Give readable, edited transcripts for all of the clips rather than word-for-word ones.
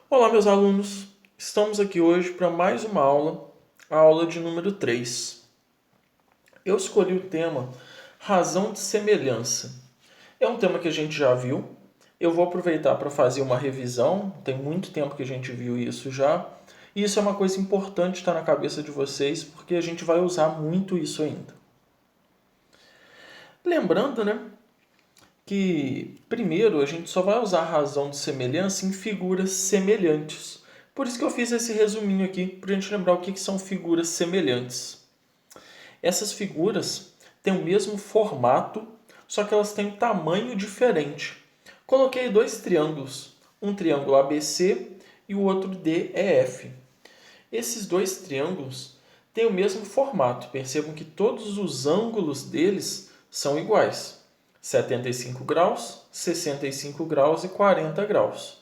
Olá, meus alunos! Estamos aqui hoje para mais uma aula, a aula de número 3. Eu escolhi o tema razão de semelhança. É um tema que a gente já viu. Eu vou aproveitar para fazer uma revisão. Tem muito tempo que a gente viu isso já. E isso é uma coisa importante estar na cabeça de vocês, porque a gente vai usar muito isso ainda. Lembrando, né, que, primeiro, a gente só vai usar a razão de semelhança em figuras semelhantes. Por isso que eu fiz esse resuminho aqui, para a gente lembrar o que são figuras semelhantes. Essas figuras têm o mesmo formato, só que elas têm um tamanho diferente. Coloquei dois triângulos, um triângulo ABC e o outro DEF. Esses dois triângulos têm o mesmo formato. Percebam que todos os ângulos deles são iguais. 75 graus, 65 graus e 40 graus.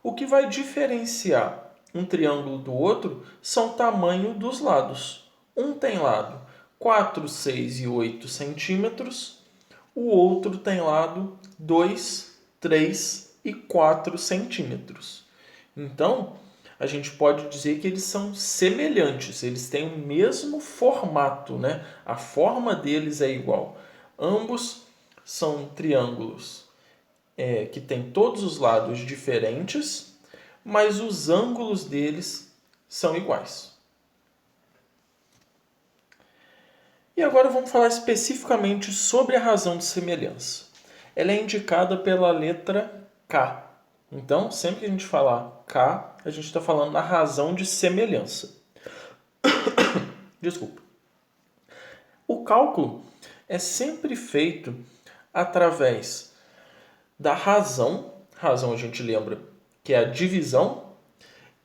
O que vai diferenciar um triângulo do outro são o tamanho dos lados. Um tem lado 4, 6 e 8 centímetros, o outro tem lado 2, 3 e 4 centímetros. Então, a gente pode dizer que eles são semelhantes, eles têm o mesmo formato, né? A forma deles é igual. Ambos são triângulos que têm todos os lados diferentes, mas os ângulos deles são iguais. E agora vamos falar especificamente sobre a razão de semelhança. Ela é indicada pela letra K. Então, sempre que a gente falar K, a gente está falando da razão de semelhança. Desculpa. O cálculo é sempre feito através da razão. Razão a gente lembra que é a divisão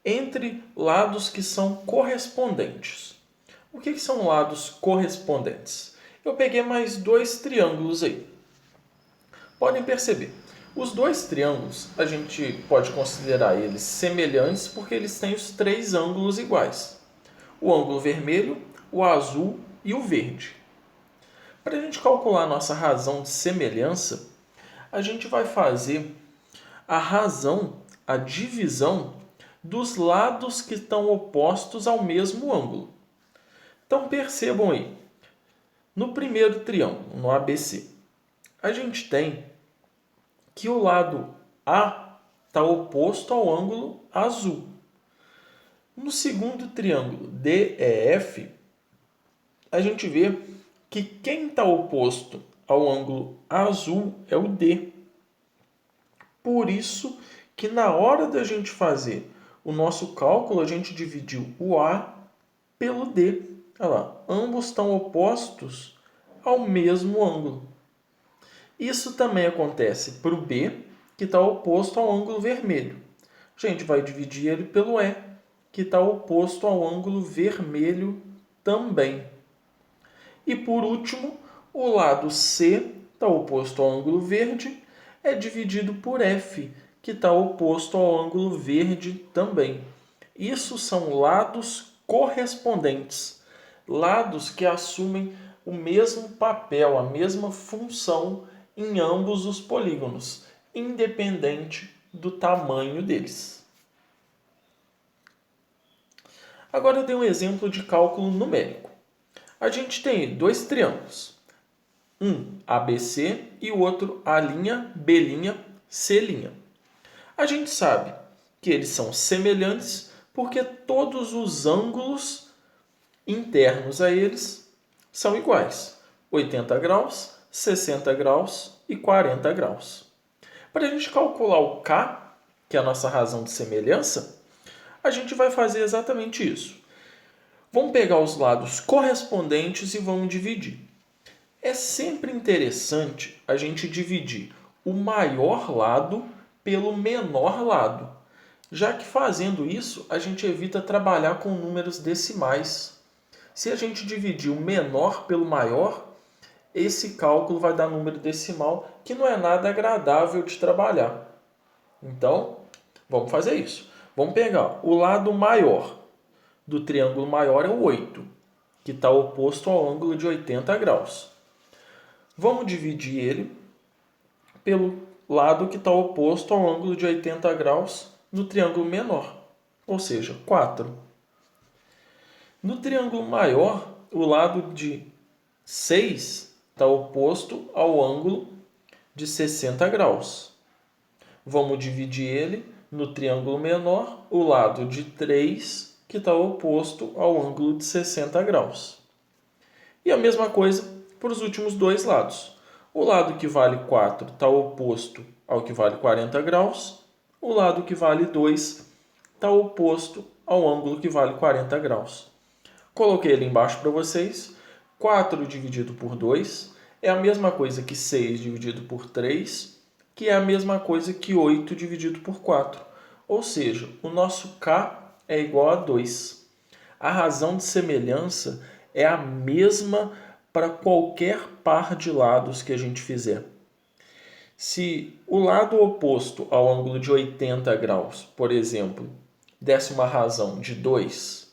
entre lados que são correspondentes. O que são lados correspondentes? Eu peguei mais dois triângulos aí. Podem perceber, os dois triângulos a gente pode considerar eles semelhantes porque eles têm os três ângulos iguais. O ângulo vermelho, o azul e o verde. Para a gente calcular a nossa razão de semelhança, a gente vai fazer a divisão dos lados que estão opostos ao mesmo ângulo. Então percebam aí, no primeiro triângulo, no ABC, a gente tem que o lado A está oposto ao ângulo azul. No segundo triângulo DEF, a gente vê que quem está oposto ao ângulo azul é o D. Por isso que na hora da gente fazer o nosso cálculo, a gente dividiu o A pelo D. Olha lá, ambos estão opostos ao mesmo ângulo. Isso também acontece para o B, que está oposto ao ângulo vermelho. A gente vai dividir ele pelo E, que está oposto ao ângulo vermelho também. E por último, o lado C, está oposto ao ângulo verde, é dividido por F, que está oposto ao ângulo verde também. Isso são lados correspondentes, lados que assumem o mesmo papel, a mesma função em ambos os polígonos, independente do tamanho deles. Agora eu dei um exemplo de cálculo numérico. A gente tem dois triângulos, um ABC e o outro A'B', C'. A gente sabe que eles são semelhantes porque todos os ângulos internos a eles são iguais. 80 graus, 60 graus e 40 graus. Para a gente calcular o K, que é a nossa razão de semelhança, a gente vai fazer exatamente isso. Vamos pegar os lados correspondentes e vamos dividir. É sempre interessante a gente dividir o maior lado pelo menor lado, já que fazendo isso a gente evita trabalhar com números decimais. Se a gente dividir o menor pelo maior, esse cálculo vai dar número decimal, que não é nada agradável de trabalhar. Então, vamos fazer isso. Vamos pegar o lado maior do triângulo maior é o 8, que está oposto ao ângulo de 80 graus. Vamos dividir ele pelo lado que está oposto ao ângulo de 80 graus no triângulo menor, ou seja, 4. No triângulo maior, o lado de 6 está oposto ao ângulo de 60 graus. Vamos dividir ele no triângulo menor, o lado de 3, que está oposto ao ângulo de 60 graus. E a mesma coisa para os últimos dois lados. O lado que vale 4 está oposto ao que vale 40 graus. O lado que vale 2 está oposto ao ângulo que vale 40 graus. Coloquei ele embaixo para vocês. 4 dividido por 2 é a mesma coisa que 6 dividido por 3, que é a mesma coisa que 8 dividido por 4. Ou seja, o nosso K é igual a 2. A razão de semelhança é a mesma para qualquer par de lados que a gente fizer. Se o lado oposto ao ângulo de 80 graus, por exemplo, desse uma razão de 2,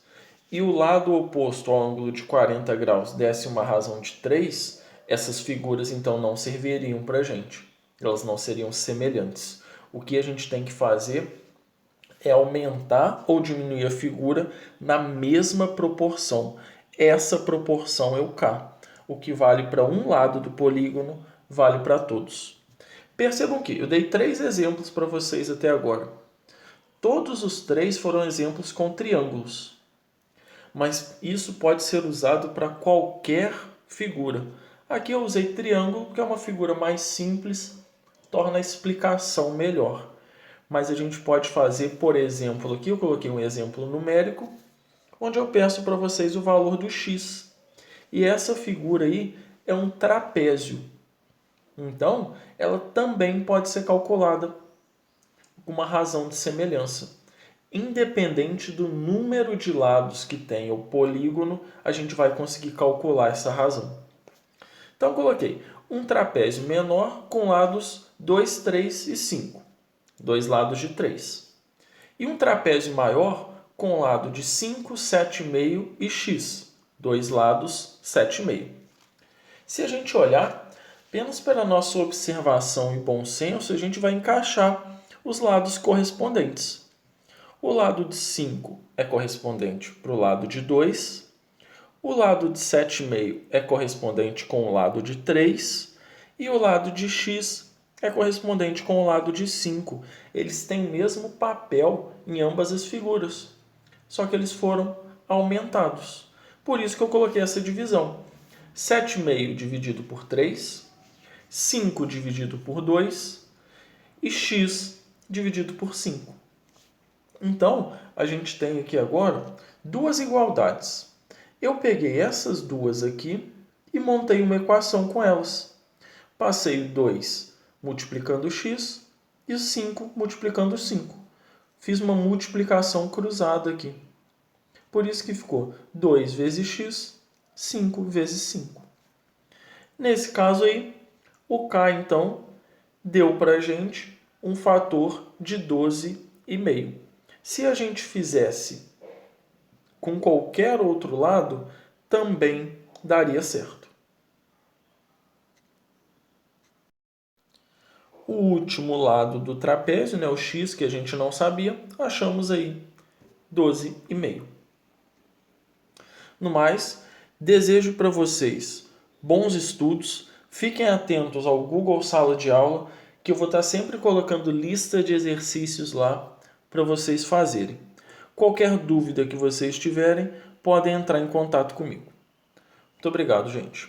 e o lado oposto ao ângulo de 40 graus desse uma razão de 3, essas figuras então não serviriam para a gente. Elas não seriam semelhantes. O que a gente tem que fazer é aumentar ou diminuir a figura na mesma proporção. Essa proporção é o K. O que vale para um lado do polígono vale para todos. Percebam que eu dei 3 exemplos para vocês até agora. Todos os 3 foram exemplos com triângulos. Mas isso pode ser usado para qualquer figura. Aqui eu usei triângulo porque é uma figura mais simples, torna a explicação melhor. Mas a gente pode fazer, por exemplo, aqui eu coloquei um exemplo numérico, onde eu peço para vocês o valor do x. E essa figura aí é um trapézio. Então, ela também pode ser calculada com uma razão de semelhança. Independente do número de lados que tem o polígono, a gente vai conseguir calcular essa razão. Então, eu coloquei um trapézio menor com lados 2, 3 e 5. 2 lados de 3. E um trapézio maior com lado de 5, 7,5 e x. 2 lados, 7,5. Se a gente olhar, apenas pela nossa observação e bom senso, a gente vai encaixar os lados correspondentes. O lado de 5 é correspondente para o lado de 2. O lado de 7,5 é correspondente com o lado de 3. E o lado de x é correspondente com o lado de 5. Eles têm o mesmo papel em ambas as figuras, só que eles foram aumentados. Por isso que eu coloquei essa divisão. 7,5 dividido por 3, 5 dividido por 2 e x dividido por 5. Então, a gente tem aqui agora duas igualdades. Eu peguei essas duas aqui e montei uma equação com elas. Passei o 2 multiplicando o x e o 5 multiplicando o 5. Fiz uma multiplicação cruzada aqui. Por isso que ficou 2 vezes x, 5 vezes 5. Nesse caso aí, o K, então, deu para a gente um fator de 12,5. Se a gente fizesse com qualquer outro lado, também daria certo. O último lado do trapézio, né, o x, que a gente não sabia, achamos aí 12,5. No mais, desejo para vocês bons estudos. Fiquem atentos ao Google Sala de Aula, que eu vou estar sempre colocando lista de exercícios lá para vocês fazerem. Qualquer dúvida que vocês tiverem, podem entrar em contato comigo. Muito obrigado, gente.